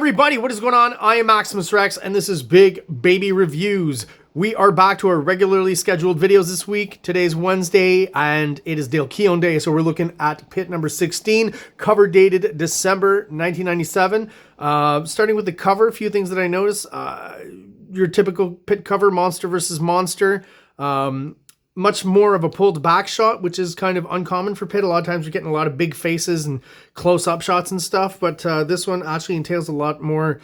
everybody, what is going on? I am Maximus Rex, and this is Big Baby Reviews. We are back to our regularly scheduled videos this week. Today's Wednesday, and it is Dale Keown Day, so we're looking at Pitt number 16, cover dated December 1997. Starting with the cover, a few things that I noticed. Your typical Pitt cover, monster versus monster. Much more of a pulled back shot, which is kind of uncommon for Pitt. A lot of times you're getting a lot of big faces and close-up shots and stuff, but this one actually entails a lot more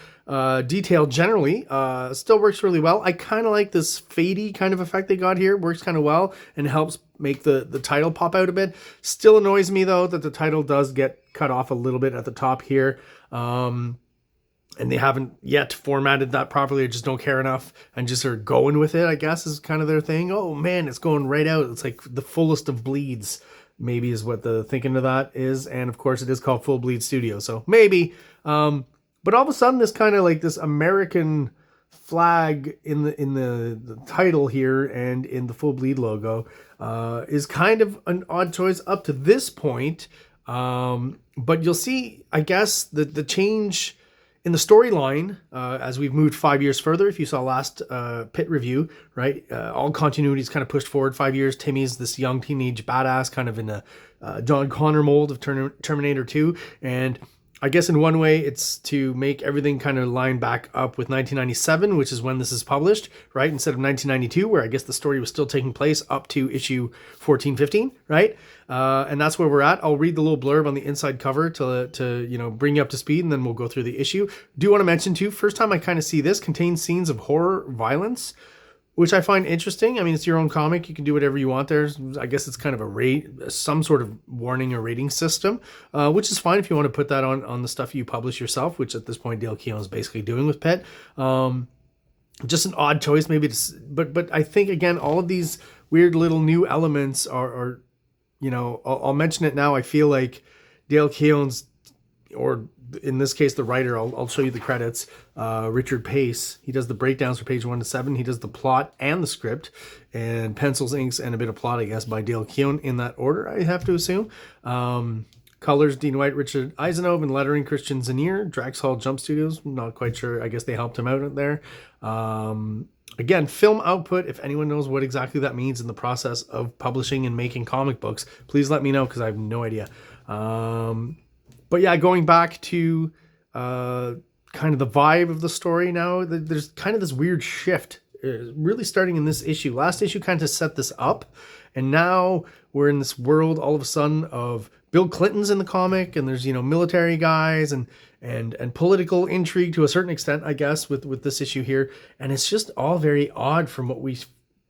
detail generally. Still works really well. I kind of like this fadey kind of effect they got here. Works kind of well and helps make the title pop out a bit. Still annoys me, though, that the title does get cut off a little bit at the top here. And they haven't yet formatted that properly. I just don't care enough and just are going with it, I guess, is kind of their thing. Oh man, it's going right out. It's like the fullest of bleeds, maybe is what the thinking of that is. And of course it is called Full Bleed Studio. So maybe, but all of a sudden this kind of like this American flag in the title here and in the Full Bleed logo is kind of an odd choice up to this point. But you'll see, I guess, the change in the storyline, as we've moved 5 years further. If you saw last Pitt review, right, all continuity is kind of pushed forward 5 years. Timmy's this young teenage badass, kind of in a John Connor mold of Terminator 2, and I guess in one way it's to make everything kind of line back up with 1997, which is when this is published, right? Instead of 1992, where I guess the story was still taking place up to issue 14, 15, right? And that's where we're at. I'll read the little blurb on the inside cover to you know, bring you up to speed, and then we'll go through the issue. Do want to mention too, first time I kind of see this, contains scenes of horror violence, which I find interesting. I mean, it's your own comic. You can do whatever you want there. I guess it's kind of some sort of warning or rating system, which is fine if you want to put that on the stuff you publish yourself, which at this point Dale Keown is basically doing with Pitt. Just an odd choice, maybe. But I think, again, all of these weird little new elements are you know, I'll mention it now. I feel like Dale Keown's, or in this case, the writer, I'll show you the credits, Richard Pace. He does the breakdowns for page 1 to 7. He does the plot and the script, and pencils, inks, and a bit of plot, I guess, by Dale Keown in that order, I have to assume. Colors, Dean White, Richard Eisenove, and lettering, Christian Zanier. Draxhall Jump Studios, not quite sure. I guess they helped him out there. Again, film output, if anyone knows what exactly that means in the process of publishing and making comic books, please let me know, because I have no idea. But yeah, going back to kind of the vibe of the story now, there's kind of this weird shift, really starting in this issue. Last issue kind of set this up, and now we're in this world all of a sudden of Bill Clinton's in the comic, and there's, you know, military guys and political intrigue to a certain extent, I guess, with this issue here. And it's just all very odd from what we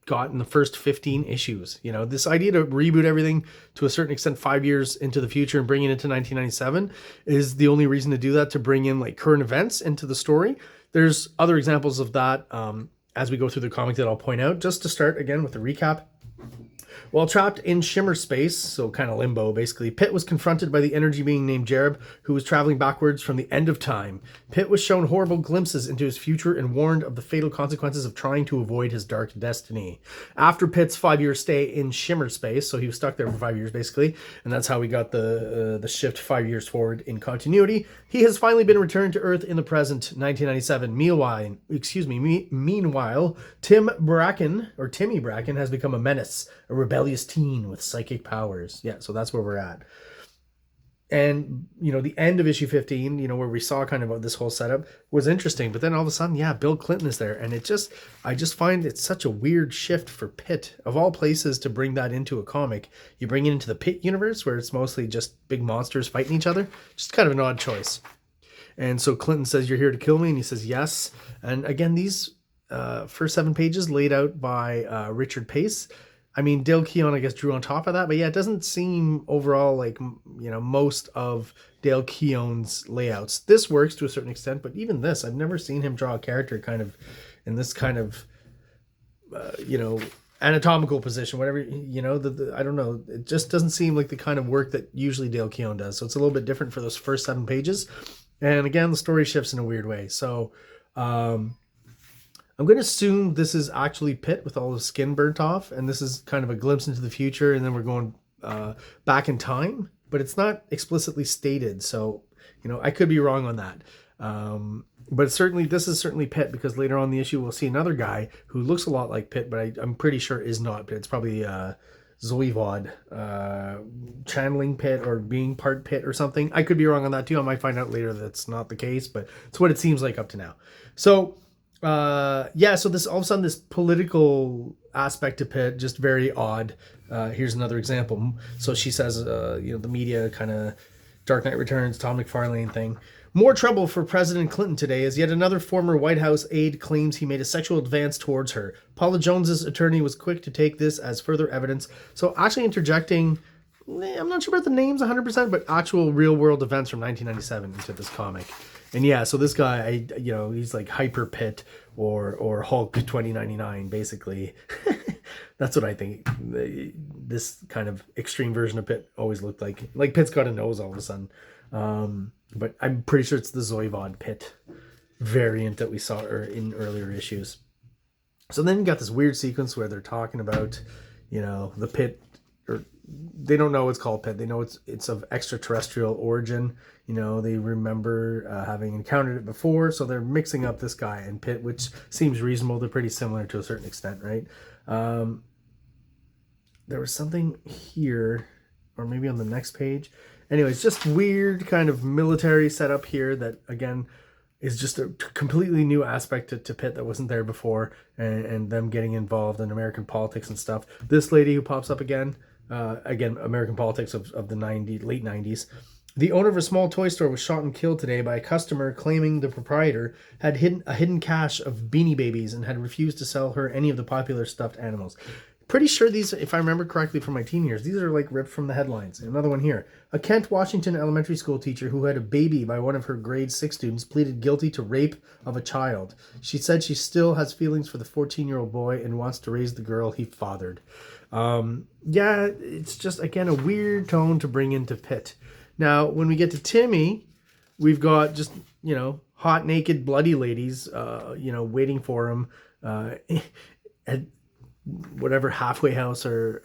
got in the first 15 issues. You know, this idea to reboot everything to a certain extent 5 years into the future and bring it into 1997 is the only reason to do that, to bring in like current events into the story. There's other examples of that as we go through the comic that I'll point out. Just to start again with the recap. While trapped in shimmer space, so kind of limbo basically, Pitt was confronted by the energy being named Jereb, who was traveling backwards from the end of time. Pitt was shown horrible glimpses into his future and warned of the fatal consequences of trying to avoid his dark destiny. After Pitt's 5-year stay in shimmer space, so he was stuck there for 5 years basically, and that's how we got the shift 5 years forward in continuity, he has finally been returned to Earth in the present, 1997. Meanwhile, Timmy Bracken has become a menace, a rebellious teen with psychic powers. Yeah, so that's where we're at. And, you know, the end of issue 15, you know, where we saw kind of this whole setup was interesting. But then all of a sudden, yeah, Bill Clinton is there. And I just find it's such a weird shift for Pitt. Of all places to bring that into a comic, you bring it into the Pitt universe where it's mostly just big monsters fighting each other. Just kind of an odd choice. And so Clinton says, "You're here to kill me?" And he says, "Yes." And again, these first 7 pages laid out by Richard Pace. I mean, Dale Keown, I guess, drew on top of that. But yeah, it doesn't seem overall like, you know, most of Dale Keown's layouts. This works to a certain extent, but even this, I've never seen him draw a character kind of in this kind of, you know, anatomical position, whatever, you know, I don't know. It just doesn't seem like the kind of work that usually Dale Keown does. So it's a little bit different for those first 7 pages. And again, the story shifts in a weird way. So, I'm going to assume this is actually Pitt with all the skin burnt off, and this is kind of a glimpse into the future, and then we're going back in time, but it's not explicitly stated. So, you know, I could be wrong on that. But certainly, this is certainly Pitt, because later on in the issue, we'll see another guy who looks a lot like Pitt, but I'm pretty sure is not Pitt. It's probably Zoivod, channeling Pitt or being part Pitt or something. I could be wrong on that too. I might find out later that's not the case, but it's what it seems like up to now. So, yeah, so this all of a sudden, this political aspect to Pitt, just very odd. Here's another example. So she says, the media kind of Dark Knight Returns, Tom McFarlane thing. More trouble for President Clinton today as yet another former White House aide claims he made a sexual advance towards her. Paula Jones's attorney was quick to take this as further evidence. So actually interjecting, I'm not sure about the names 100%, but actual real world events from 1997 into this comic. And yeah, so this guy, he's like Hyper Pitt or Hulk 2099, basically. That's what I think this kind of extreme version of Pitt always looked like. Like Pitt's got a nose all of a sudden. But I'm pretty sure it's the Zoivod Pitt variant that we saw in earlier issues. So then you got this weird sequence where they're talking about, the Pitt, or they don't know it's called Pitt. They know it's of extraterrestrial origin. They remember having encountered it before, so they're mixing up this guy and Pitt, which seems reasonable. They're pretty similar to a certain extent, right? There was something here, or maybe on the next page. Anyways, just weird kind of military setup here that, again, is just a completely new aspect to Pitt that wasn't there before, and them getting involved in American politics and stuff. This lady who pops up again, American politics of the late 90s. The owner of a small toy store was shot and killed today by a customer claiming the proprietor had a hidden cache of Beanie Babies and had refused to sell her any of the popular stuffed animals. Pretty sure these, if I remember correctly from my teen years, these are like ripped from the headlines. Another one here. A Kent, Washington elementary school teacher who had a baby by one of her grade 6 students pleaded guilty to rape of a child. She said she still has feelings for the 14-year-old boy and wants to raise the girl he fathered. Yeah, it's just, again, a weird tone to bring into Pitt. Now, when we get to Timmy, we've got just, hot, naked, bloody ladies, waiting for him at whatever halfway house or,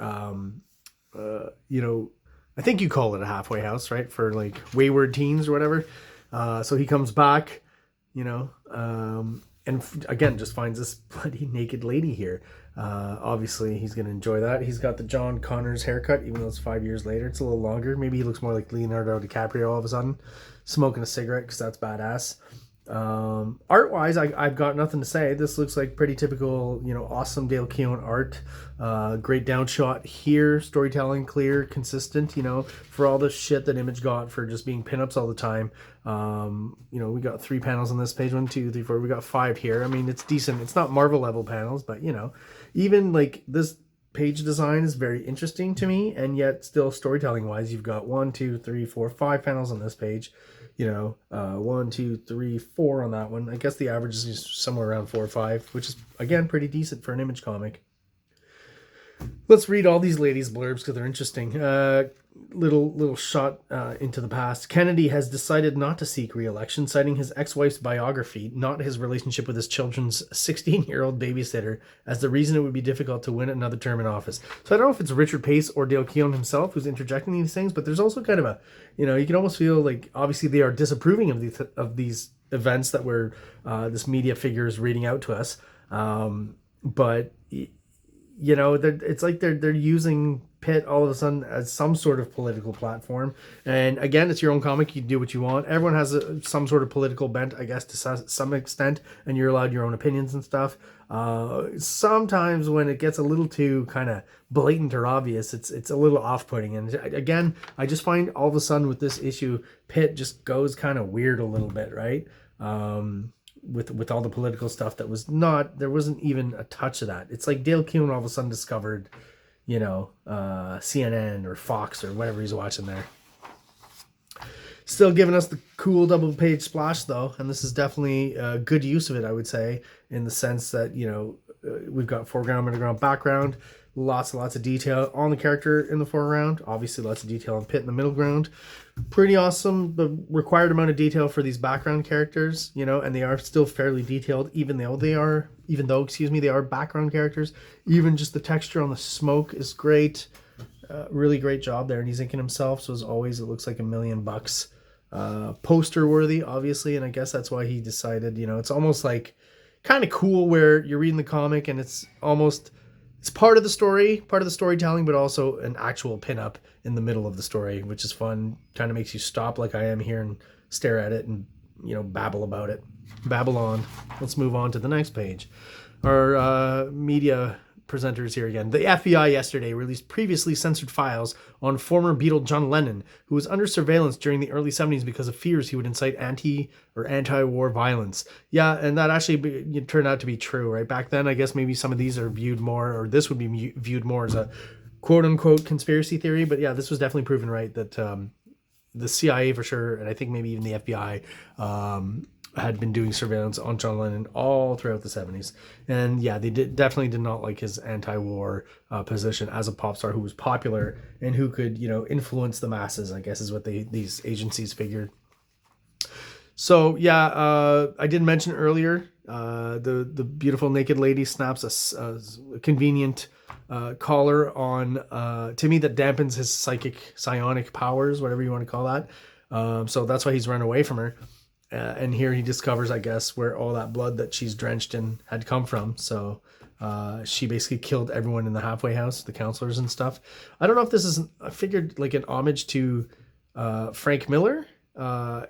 I think you call it a halfway house, right? For like wayward teens or whatever. So he comes back, and again, just finds this bloody naked lady here. Obviously he's going to enjoy that. He's got the John Connors haircut, even though it's 5 years later. It's a little longer. Maybe he looks more like Leonardo DiCaprio all of a sudden, smoking a cigarette, because that's badass. Art wise, I've got nothing to say. This looks like pretty typical, awesome Dale Keown art. Great down shot here, storytelling clear, consistent, for all the shit that Image got for just being pinups all the time. We got 3 panels on this page, 1, 2, 3, 4. We got 5 here. I mean, it's decent. It's not Marvel level panels, but even like this page design is very interesting to me, and yet still storytelling wise, you've got 1, 2, 3, 4, 5 panels on this page. 1, 2, 3, 4 on that one. I guess the average is just somewhere around 4 or 5, which is, again, pretty decent for an Image comic. Let's read all these ladies' blurbs because they're interesting. Little shot into the past. Kennedy has decided not to seek re-election, citing his ex-wife's biography, not his relationship with his children's 16-year-old babysitter, as the reason it would be difficult to win another term in office. So I don't know if it's Richard Pace or Dale Keown himself who's interjecting these things, but there's also kind of a, you can almost feel like obviously they are disapproving of these events that were this media figure is reading out to us, but it's like they're using Pitt all of a sudden as some sort of political platform. And again, it's your own comic. You do what you want. Everyone has some sort of political bent, I guess, to some extent, and you're allowed your own opinions and stuff. Sometimes when it gets a little too kind of blatant or obvious, it's a little off-putting. And again, I just find all of a sudden with this issue, Pitt just goes kind of weird a little bit, right? With all the political stuff there wasn't even a touch of that. It's like Dale Keown all of a sudden discovered, CNN or Fox or whatever he's watching there. Still giving us the cool double page splash though, and this is definitely a good use of it, I would say, in the sense that, we've got foreground, midground, background, lots and lots of detail on the character in the foreground, obviously lots of detail on Pitt in the middle ground. Pretty awesome, the required amount of detail for these background characters, and they are still fairly detailed, even though they are background characters. Even just the texture on the smoke is great. Really great job there, and he's inking himself, so as always it looks like $1 million. poster worthy, obviously, and I guess that's why he decided, you know, it's almost like kind of cool where you're reading the comic and it's part of the story, part of the storytelling, but also an actual pinup in the middle of the story, which is fun. Kind of makes you stop like I am here and stare at it and, you know, babble about it. Babble on. Let's move on to the next page. Our media presenters here again. The FBI yesterday released previously censored files on former Beatle John Lennon, who was under surveillance during the early 70s because of fears he would incite anti-war violence. Yeah, and that actually turned out to be true, right? Back then, I guess maybe some of these are viewed more, or this would be viewed more as a quote-unquote conspiracy theory, but yeah, this was definitely proven right that the CIA for sure, and I think maybe even the FBI, had been doing surveillance on John Lennon all throughout the 70s. And yeah, they definitely did not like his anti-war position as a pop star who was popular and who could, you know, influence the masses, I guess is what these agencies figured. So yeah, I did mention earlier, the beautiful naked lady snaps a convenient collar on Timmy that dampens his psionic powers, whatever you want to call that. So that's why he's run away from her. And here he discovers, I guess, where all that blood that she's drenched in had come from. So she basically killed everyone in the halfway house, the counselors and stuff. I don't know if this is, I figured, like an homage to Frank Miller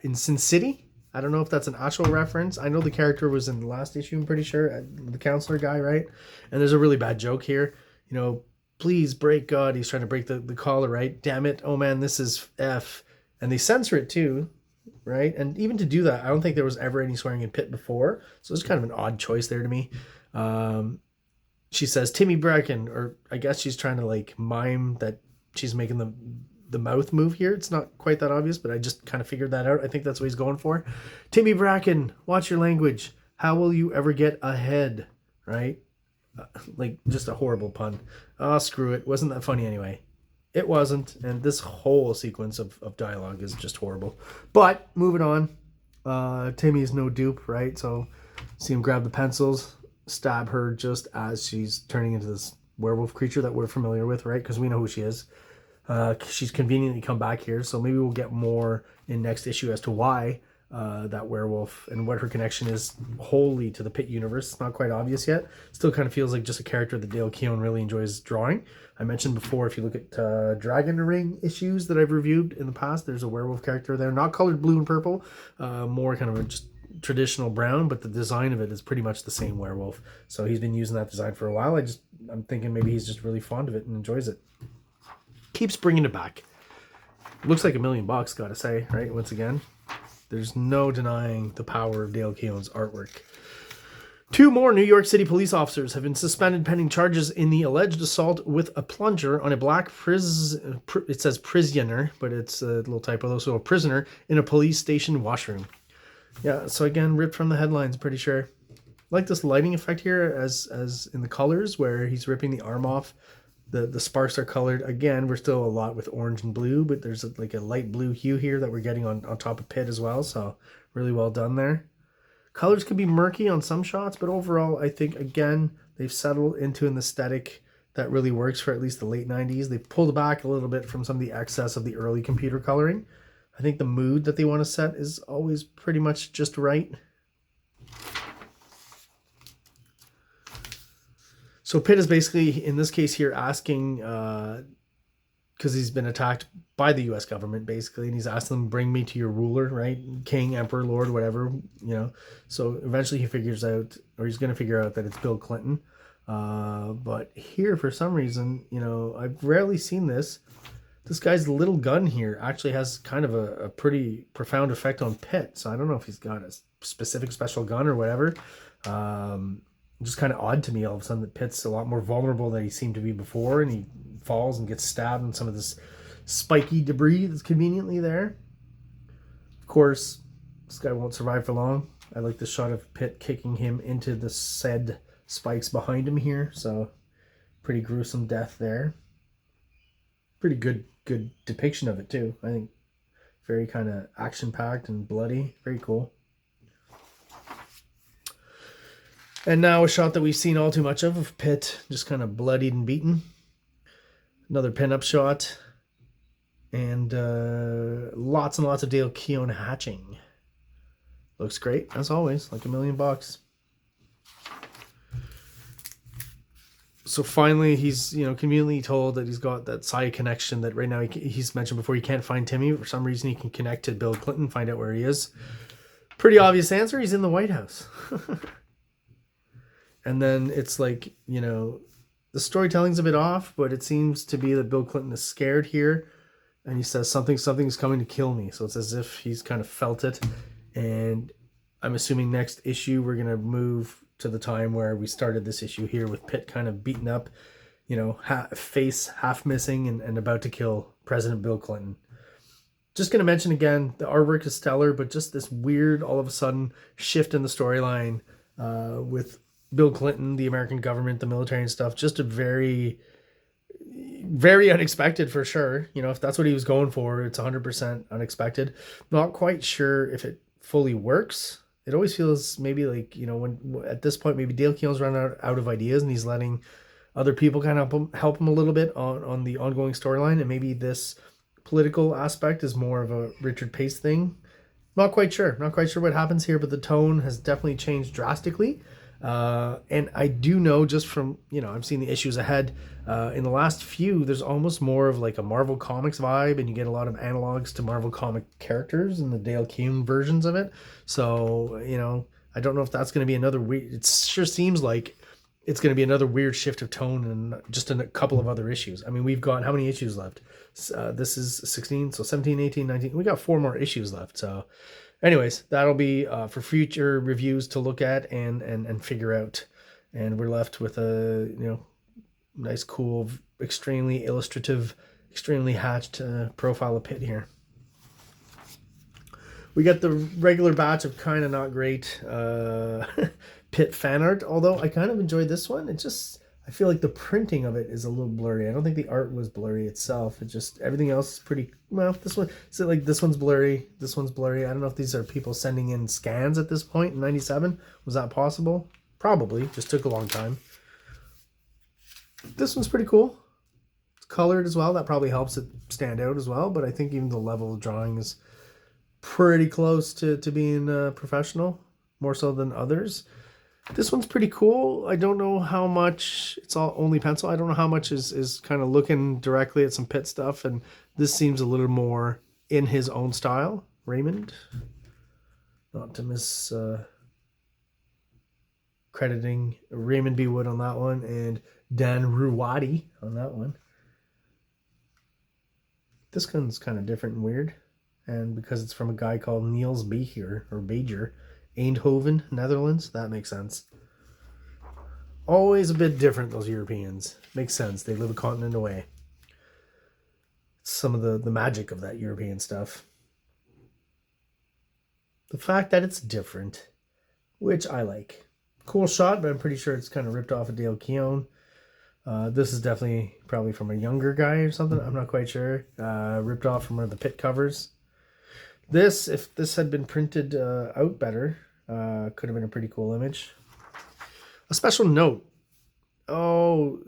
in Sin City. I don't know if that's an actual reference. I know the character was in the last issue, I'm pretty sure, the counselor guy, right? And there's a really bad joke here. You know, please break God. He's trying to break the collar, right? Damn it. Oh man, this is F. And they censor it too. Right, and even to do that, I don't think there was ever any swearing in PITT before, so it's kind of an odd choice there to me. She says Timmy Bracken, or I guess she's trying to like mime that she's making the mouth move here. It's not quite that obvious, but I just kind of figured that out. I think that's what he's going for. Timmy Bracken, watch your language. How will you ever get ahead? Right, like just a horrible pun. Oh, screw it. Wasn't that funny anyway? It wasn't, and this whole sequence of dialogue is just horrible. But, moving on, Timmy's no dupe, right? So, see him grab the pencils, stab her just as she's turning into this werewolf creature that we're familiar with, right? Because we know who she is. She's conveniently come back here, so maybe we'll get more in next issue as to why that werewolf and what her connection is wholly to the PITT universe. It's not quite obvious yet. Still kind of feels like just a character that Dale Keown really enjoys drawing. I mentioned before, if you look at Dragon Ring issues that I've reviewed in the past, there's a werewolf character there, not colored blue and purple, more kind of a just traditional brown, but the design of it is pretty much the same werewolf. So he's been using that design for a while. I'm thinking maybe he's just really fond of it and enjoys it. Keeps bringing it back. Looks like $1 million, gotta say, right? Once again, there's no denying the power of Dale Keown's artwork. 2 more New York City police officers have been suspended pending charges in the alleged assault with a plunger on a black it says prisoner, but it's a little typo though, so a prisoner in a police station washroom. Yeah, so again, ripped from the headlines, pretty sure. I like this lighting effect here as in the colors where he's ripping the arm off. The sparks are colored. Again, we're still a lot with orange and blue, but there's like a light blue hue here that we're getting on top of PITT as well, so really well done there. Colors could be murky on some shots, but overall, I think, again, they've settled into an aesthetic that really works for at least the late 90s. They've pulled back a little bit from some of the excess of the early computer coloring. I think the mood that they want to set is always pretty much just right. So PITT is basically, in this case here, asking, because he's been attacked by the U.S. government, basically, and he's asked them, bring me to your ruler, right? King, emperor, lord, whatever, you know. So eventually he figures out, or he's going to figure out that it's Bill Clinton. But here, for some reason, you know, I've rarely seen this. This guy's little gun here actually has kind of a pretty profound effect on PITT. So I don't know if he's got a specific special gun or whatever. Just kind of odd to me all of a sudden that PITT's a lot more vulnerable than he seemed to be before, and he falls and gets stabbed in some of this spiky debris that's conveniently there. Of course, this guy won't survive for long. I like the shot of PITT kicking him into the said spikes behind him here, so pretty gruesome death there. Pretty good depiction of it too. I think very kind of action-packed and bloody. Very cool. And now a shot that we've seen all too much of PITT just kind of bloodied and beaten. Another pinup shot. And lots and lots of Dale Keown hatching. Looks great, as always, like $1,000,000. So finally, he's, conveniently told that he's got that side connection that right now he's mentioned before. He can't find Timmy. For some reason, he can connect to Bill Clinton, find out where he is. Pretty obvious answer. He's in the White House. And then it's like, the storytelling's a bit off, but it seems to be that Bill Clinton is scared here. And he says something's coming to kill me. So it's as if he's kind of felt it. And I'm assuming next issue we're going to move to the time where we started this issue here with Pitt kind of beaten up, face half missing and about to kill President Bill Clinton. Just going to mention again, the artwork is stellar, but just this weird, all of a sudden, shift in the storyline with Bill Clinton, the American government, the military and stuff. Just a very, very unexpected for sure. If that's what he was going for, it's 100% unexpected. Not quite sure if it fully works. It always feels maybe like, when at this point, maybe Dale Keown's run out of ideas and he's letting other people kind of help him a little bit on the ongoing storyline. And maybe this political aspect is more of a Richard Pace thing. Not quite sure what happens here, but the tone has definitely changed drastically. And I do know just from, I've seen the issues ahead in the last few, there's almost more of like a Marvel Comics vibe, and you get a lot of analogs to Marvel comic characters in the Dale Keown versions of it. So, I don't know if that's going to be another weird, it sure seems like it's going to be another weird shift of tone and just in a couple of other issues. I mean, we've got how many issues left? This is 16, so 17, 18, 19. We got 4 more issues left. So anyways, that'll be for future reviews to look at and figure out. And we're left with a, nice, cool, extremely illustrative, extremely hatched profile of Pitt here. We got the regular batch of kind of not great Pitt fan art, although I kind of enjoyed this one. I feel like the printing of it is a little blurry. I don't think the art was blurry itself. It just, everything else is pretty, well, this one, so like this one's blurry, this one's blurry. I don't know if these are people sending in scans at this point in 97. Was that possible? Probably, just took a long time. This one's pretty cool. It's colored as well. That probably helps it stand out as well, but I think even the level of drawing is pretty close to being professional, more so than others. This one's pretty cool. I don't know how much, it's all only pencil. I don't know how much is kind of looking directly at some Pitt stuff. And this seems a little more in his own style. Raymond. Not to miss crediting Raymond B. Wood on that one. And Dan Ruwadi on that one. This one's kind of different and weird. And because it's from a guy called Niels Beger, Eindhoven, Netherlands. That makes sense. Always a bit different, those Europeans. Makes sense. They live a continent away. Some of the magic of that European stuff. The fact that it's different, which I like. Cool shot, but I'm pretty sure it's kind of ripped off of Dale Keown. This is definitely probably from a younger guy or something. I'm not quite sure. Ripped off from one of the Pitt covers. This, if this had been printed out better, could have been a pretty cool image. A special note. Oh,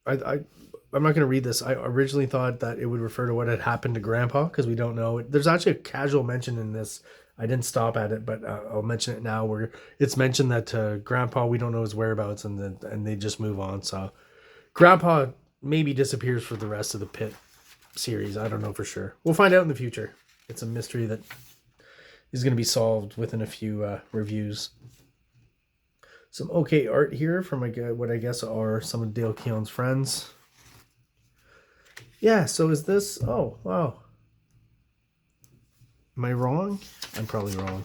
I'm not going to read this. I originally thought that it would refer to what had happened to Grandpa, because we don't know. There's actually a casual mention in this. I didn't stop at it, but I'll mention it now, where it's mentioned that Grandpa, we don't know his whereabouts, and they just move on. So Grandpa maybe disappears for the rest of the Pitt series. I don't know for sure. We'll find out in the future. It's a mystery that is going to be solved within a few reviews. Some okay art here from what I guess are some of Dale Keown's friends. Yeah, so is this... Oh, wow. Am I wrong? I'm probably wrong.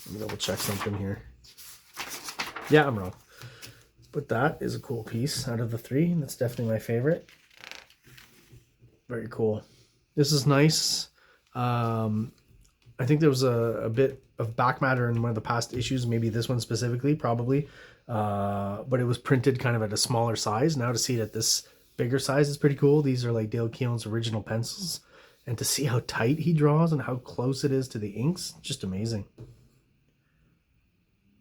Let me double check something here. Yeah, I'm wrong. But that is a cool piece out of the 3. That's definitely my favorite. Very cool. This is nice. I think there was a bit of back matter in one of the past issues, maybe this one specifically, probably. But it was printed kind of at a smaller size. Now to see it at this bigger size is pretty cool. These are like Dale Keown's original pencils. And to see how tight he draws and how close it is to the inks, just amazing.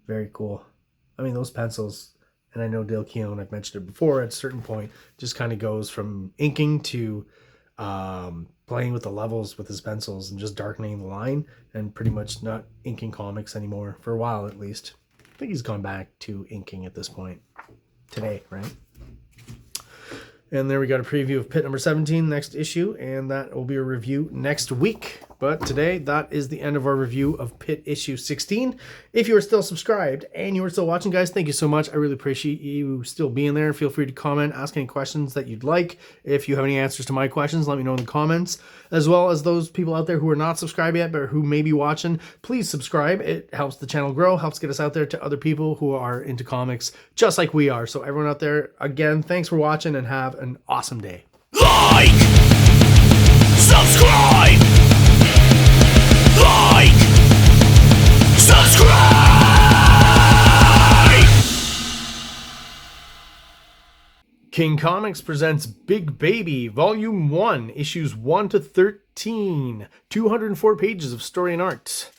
Very cool. I mean, those pencils, and I know Dale Keown, I've mentioned it before, at a certain point, just kind of goes from inking to playing with the levels with his pencils and just darkening the line, and pretty much not inking comics anymore, for a while at least. I think he's gone back to inking at this point. Today, right? And there we got a preview of PITT number 17, next issue, and that will be a review next week. But today, that is the end of our review of PITT issue 16. If you are still subscribed and you are still watching, guys, thank you so much. I really appreciate you still being there. Feel free to comment, ask any questions that you'd like. If you have any answers to my questions, let me know in the comments. As well as those people out there who are not subscribed yet, but who may be watching, please subscribe. It helps the channel grow, helps get us out there to other people who are into comics just like we are. So everyone out there, again, thanks for watching and have an awesome day. Like, subscribe, like, subscribe. King Comics presents Big Baby, Volume 1, Issues 1 to 13, 204 pages of story and art.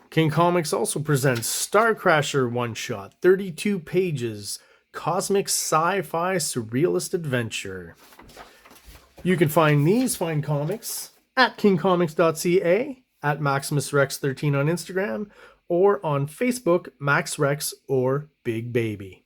King Comics also presents Star Crasher one-shot, 32 pages, cosmic sci-fi surrealist adventure. You can find these fine comics at KINGCOMICS.CA, at MaximusRex13 on Instagram, or on Facebook, MaxRex or Big Baby.